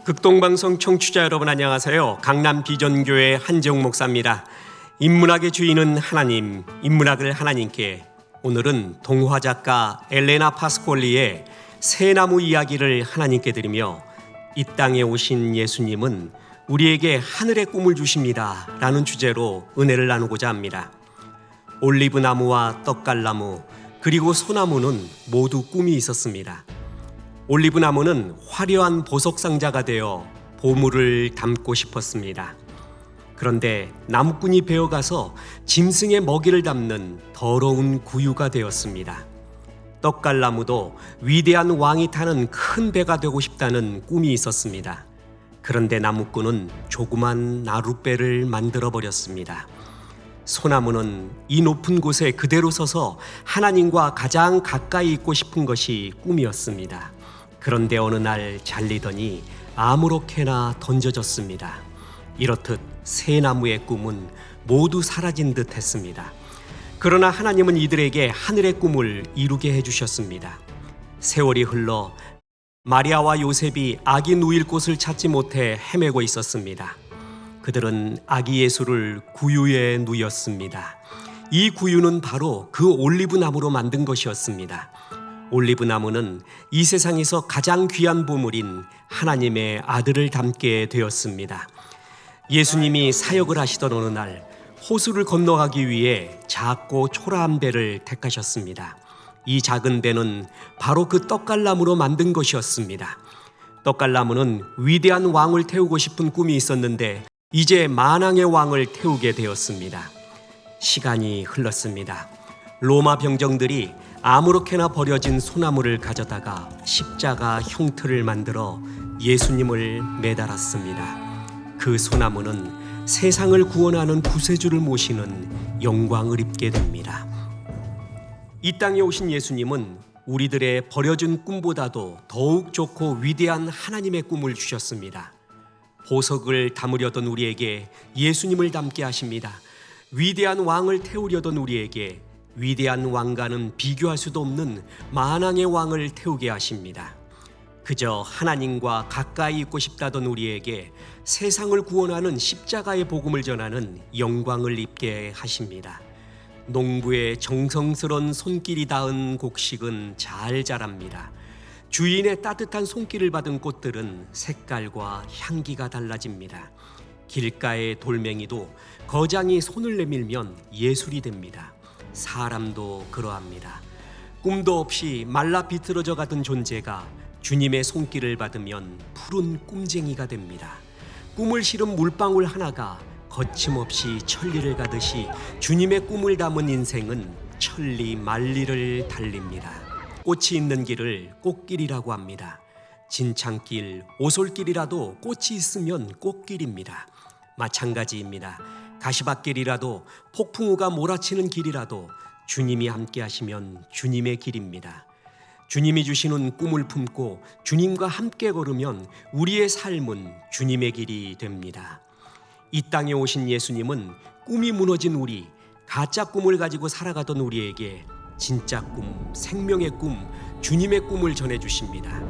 극동방송 청취자 여러분 안녕하세요. 강남 비전교회 한재웅 목사입니다. 인문학의 주인은 하나님, 인문학을 하나님께. 오늘은 동화작가 엘레나 파스콜리의 새나무 이야기를 하나님께 드리며 이 땅에 오신 예수님은 우리에게 하늘의 꿈을 주십니다 라는 주제로 은혜를 나누고자 합니다. 올리브나무와 떡갈나무 그리고 소나무는 모두 꿈이 있었습니다. 올리브나무는 화려한 보석상자가 되어 보물을 담고 싶었습니다. 그런데 나무꾼이 베어가서 짐승의 먹이를 담는 더러운 구유가 되었습니다. 떡갈나무도 위대한 왕이 타는 큰 배가 되고 싶다는 꿈이 있었습니다. 그런데 나무꾼은 조그만 나룻배를 만들어 버렸습니다. 소나무는 이 높은 곳에 그대로 서서 하나님과 가장 가까이 있고 싶은 것이 꿈이었습니다. 그런데 어느 날 잘리더니 아무렇게나 던져졌습니다. 이렇듯 새 나무의 꿈은 모두 사라진 듯 했습니다. 그러나 하나님은 이들에게 하늘의 꿈을 이루게 해주셨습니다. 세월이 흘러 마리아와 요셉이 아기 누일 곳을 찾지 못해 헤매고 있었습니다. 그들은 아기 예수를 구유에 누였습니다. 이 구유는 바로 그 올리브 나무로 만든 것이었습니다. 올리브 나무는 이 세상에서 가장 귀한 보물인 하나님의 아들을 담게 되었습니다. 예수님이 사역을 하시던 어느 날 호수를 건너가기 위해 작고 초라한 배를 택하셨습니다. 이 작은 배는 바로 그 떡갈나무로 만든 것이었습니다. 떡갈나무는 위대한 왕을 태우고 싶은 꿈이 있었는데 이제 만왕의 왕을 태우게 되었습니다. 시간이 흘렀습니다. 로마 병정들이 아무렇게나 버려진 소나무를 가져다가 십자가 형틀을 만들어 예수님을 매달았습니다. 그 소나무는 세상을 구원하는 구세주를 모시는 영광을 입게 됩니다. 이 땅에 오신 예수님은 우리들의 버려진 꿈보다도 더욱 좋고 위대한 하나님의 꿈을 주셨습니다. 보석을 담으려던 우리에게 예수님을 담게 하십니다. 위대한 왕을 태우려던 우리에게 위대한 왕과는 비교할 수도 없는 만왕의 왕을 태우게 하십니다. 그저 하나님과 가까이 있고 싶다던 우리에게 세상을 구원하는 십자가의 복음을 전하는 영광을 입게 하십니다. 농부의 정성스런 손길이 닿은 곡식은 잘 자랍니다. 주인의 따뜻한 손길을 받은 꽃들은 색깔과 향기가 달라집니다. 길가의 돌멩이도 거장이 손을 내밀면 예술이 됩니다. 사람도 그러합니다. 꿈도 없이 말라 비틀어져 가던 존재가 주님의 손길을 받으면 푸른 꿈쟁이가 됩니다. 꿈을 실은 물방울 하나가 거침없이 천리를 가듯이 주님의 꿈을 담은 인생은 천리 만리를 달립니다. 꽃이 있는 길을 꽃길이라고 합니다. 진창길, 오솔길이라도 꽃이 있으면 꽃길입니다. 마찬가지입니다. 가시밭길이라도 폭풍우가 몰아치는 길이라도 주님이 함께 하시면 주님의 길입니다. 주님이 주시는 꿈을 품고 주님과 함께 걸으면 우리의 삶은 주님의 길이 됩니다. 이 땅에 오신 예수님은 꿈이 무너진 우리, 가짜 꿈을 가지고 살아가던 우리에게 진짜 꿈, 생명의 꿈, 주님의 꿈을 전해주십니다.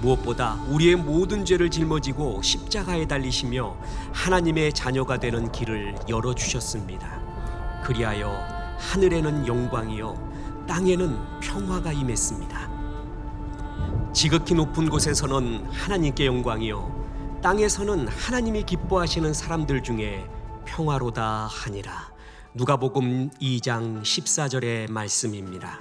무엇보다 우리의 모든 죄를 짊어지고 십자가에 달리시며 하나님의 자녀가 되는 길을 열어주셨습니다. 그리하여 하늘에는 영광이요 땅에는 평화가 임했습니다. 지극히 높은 곳에서는 하나님께 영광이요 땅에서는 하나님이 기뻐하시는 사람들 중에 평화로다 하니라. 누가복음 2장 14절의 말씀입니다.